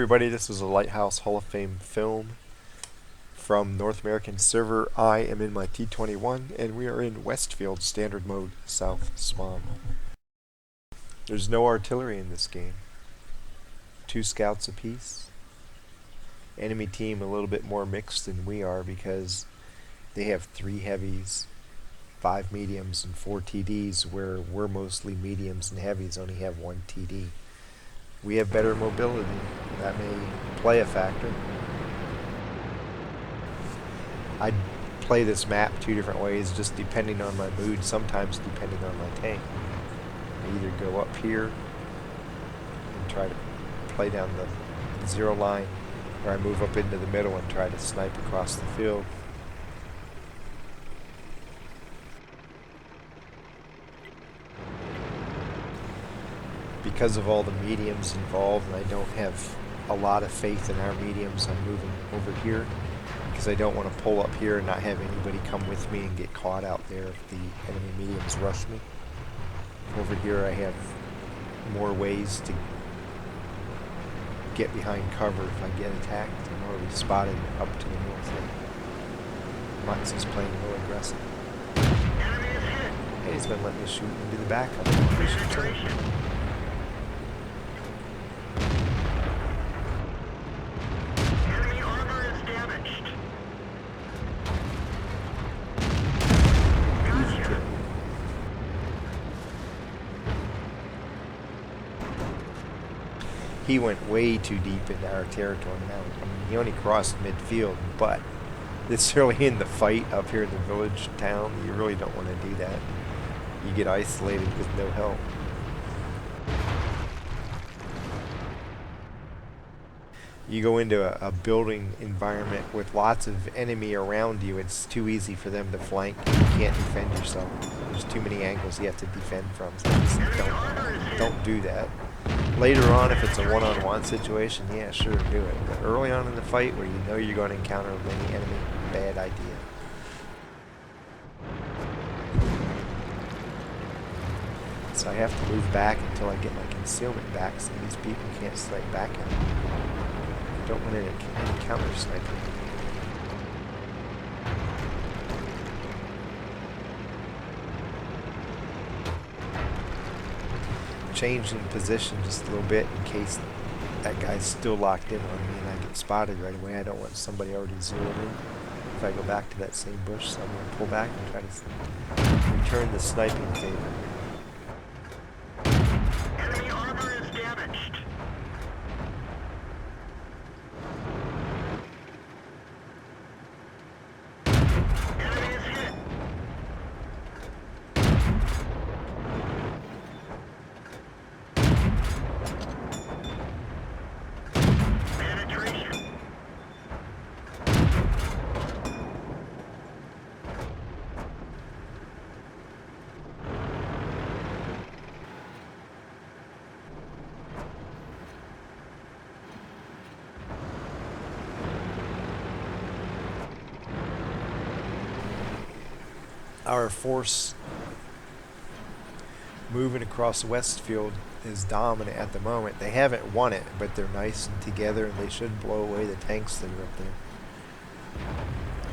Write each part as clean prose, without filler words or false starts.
everybody, this is a Lighthouse Hall of Fame film from North American server. I am in my T21 and we are in Westfield standard mode, South Swamp. There's no artillery in this game. 2 scouts apiece. Enemy team a little bit more mixed than we are because they have 3 heavies, 5 mediums, and 4 TDs, where we're mostly mediums and heavies only have 1 TD. We have better mobility. That may play a factor. I'd play this map 2 different ways, just depending on my mood, sometimes depending on my tank. I either go up here and try to play down the 0 line, or I move up into the middle and try to snipe across the field. Because of all the mediums involved, and I don't have a lot of faith in our mediums, I'm moving over here because I don't want to pull up here and not have anybody come with me and get caught out there if the enemy mediums rush me. Over here I have more ways to get behind cover if I get attacked. I'm already spotted up to the north here. Mutz is playing a little aggressive. Hey, he's been letting me shoot into the back. He went way too deep into our territory now. I mean, he only crossed midfield, but this early in the fight up here in the village town, you really don't want to do that. You get isolated with no help. You go into a building environment with lots of enemy around you, it's too easy for them to flank. You can't defend yourself. There's too many angles you have to defend from, so just don't do that. Later on, if it's a one-on-one situation, yeah, sure, do it. But early on in the fight, where you know you're going to encounter many enemy, bad idea. So I have to move back until I get my concealment back, so these people can't snipe back at me. I don't want any counter sniping. Changing position just a little bit in case that guy's still locked in on me and I get spotted right away. I don't want somebody already zeroed in if I go back to that same bush, so I'm going to pull back and try to return the sniping favor. Enemy armor is damaged. Enemy is hit. Penetration. Our force moving across Westfield is dominant at the moment. They haven't won it, but they're nice and together, and they should blow away the tanks that are up there.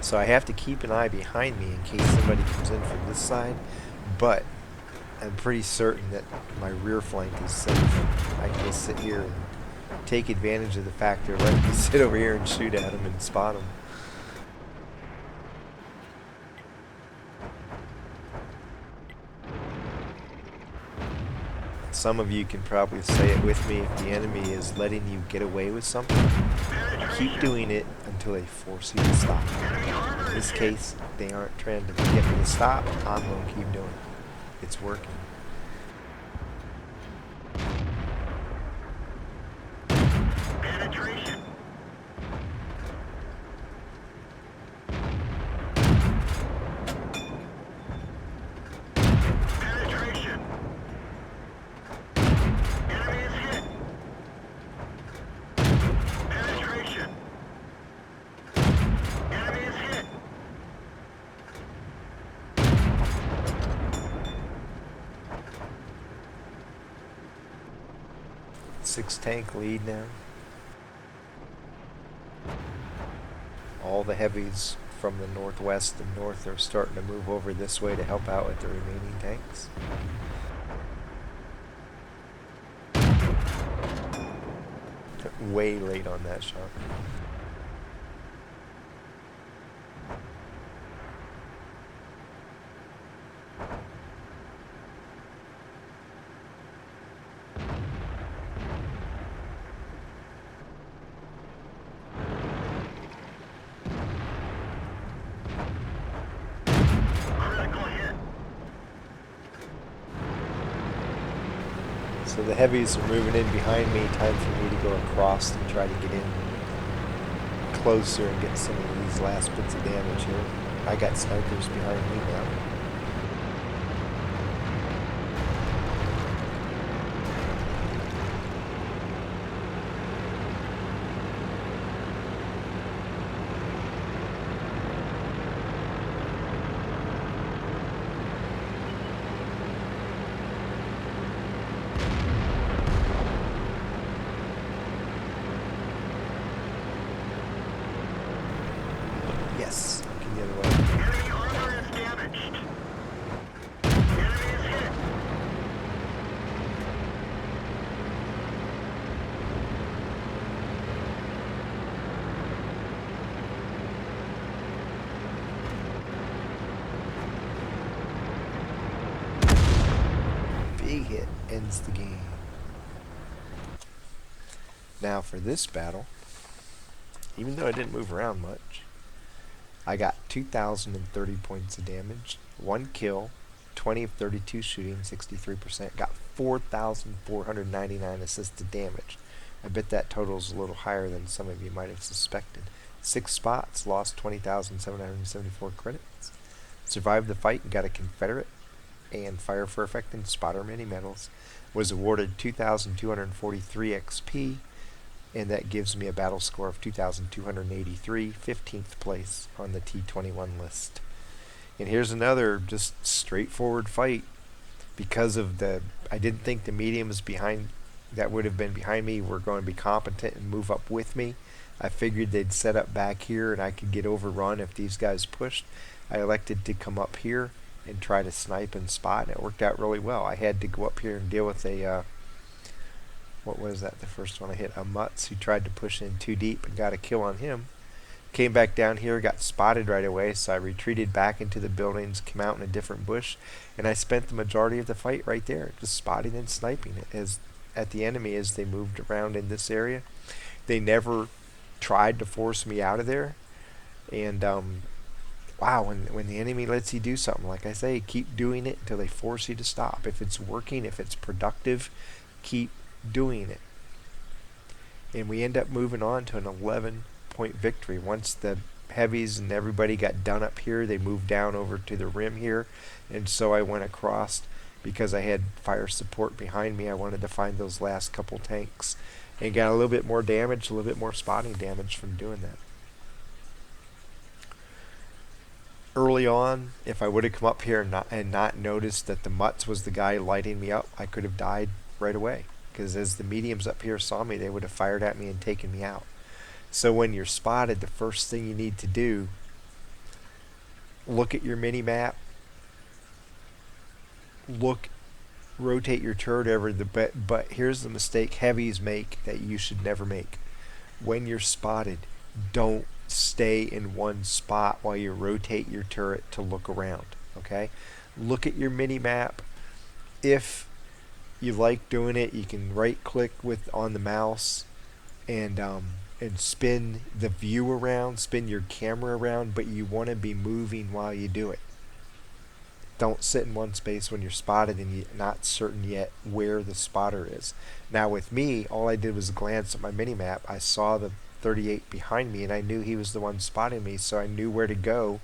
So I have to keep an eye behind me in case somebody comes in from this side, but I'm pretty certain that my rear flank is safe. I can just sit here and take advantage of the fact they're letting me sit over here and shoot at them and spot them. Some of you can probably say it with me: if the enemy is letting you get away with something, keep doing it until they force you to stop. In this case, they aren't trying to get me to stop. I'm going to keep doing it. It's working. Penetration. Penetration. Enemy is hit. Penetration. Enemy is hit. 6 tank lead now. the heavies from the northwest and north are starting to move over this way to help out with the remaining tanks. Way late on that shot. Critical hit. So the heavies are moving in behind me. Time for me to go across and try to get in closer and get some of these last bits of damage here. I got snipers behind me now. Yes, looking the other way. Enemy armor is damaged. Enemy is hit. Big hit ends the game. Now for this battle, even though I didn't move around much, I got 2,030 points of damage, 1 kill, 20 of 32 shooting, 63%. Got 4,499 assisted damage. I bet that total's a little higher than some of you might have suspected. 6 spots, lost 20,774 credits. Survived the fight and got a Confederate and Fire for Effect and Spotter mini medals. Was awarded 2,243 XP, and that gives me a battle score of 2,283, 15th place on the T21 list. And here's another just straightforward fight. Because of I didn't think the mediums behind that would have been behind me were going to be competent and move up with me. I figured they'd set up back here and I could get overrun if these guys pushed. I elected to come up here and try to snipe and spot, and it worked out really well. I had to go up here and deal with a what was that? The first one I hit, a Mutz, who tried to push in too deep and got a kill on him. Came back down here, got spotted right away, so I retreated back into the buildings, came out in a different bush, and I spent the majority of the fight right there, just spotting and sniping it at the enemy as they moved around in this area. They never tried to force me out of there, and wow, when the enemy lets you do something, like I say, keep doing it until they force you to stop. If it's working, if it's productive, keep doing it. And we end up moving on to an 11-point victory. Once the heavies and everybody got done up here, they moved down over to the rim here, and so I went across because I had fire support behind me. I wanted to find those last couple tanks and got a little bit more damage, a little bit more spotting damage from doing that. Early on, if I would have come up here and not noticed that the Mutz was the guy lighting me up, I could have died right away. Because as the mediums up here saw me, they would have fired at me and taken me out. So when you're spotted, the first thing you need to do, look at your mini map, rotate your turret over but here's the mistake heavies make that you should never make. When you're spotted, don't stay in one spot while you rotate your turret to look around. Okay? Look at your mini map. If you like doing it, you can right click on the mouse and spin the view around, spin your camera around, but you want to be moving while you do it. Don't sit in one space when you're spotted and you're not certain yet where the spotter is. Now with me, all I did was glance at my mini map. I saw the 38 behind me and I knew he was the one spotting me, so I knew where to go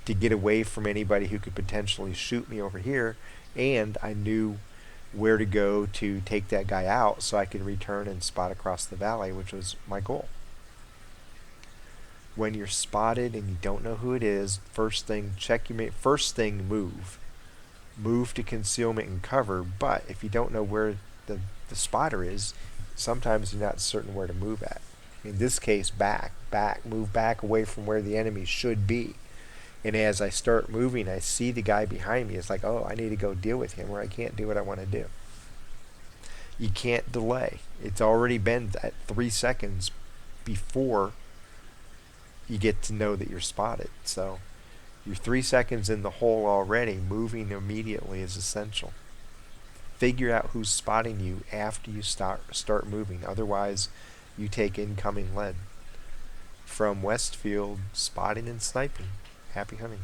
to get away from anybody who could potentially shoot me over here, and I knew where to go to take that guy out so I could return and spot across the valley, which was my goal. When you're spotted and you don't know who it is, first thing, move. Move to concealment and cover, but if you don't know where the spotter is, sometimes you're not certain where to move at. In this case, move back away from where the enemy should be. And as I start moving, I see the guy behind me. It's like, oh, I need to go deal with him, or I can't do what I want to do. You can't delay. It's already been at 3 seconds before you get to know that you're spotted. So you're 3 seconds in the hole already. Moving immediately is essential. Figure out who's spotting you after you start moving. Otherwise, you take incoming lead. From Westfield, spotting and sniping. Happy hunting.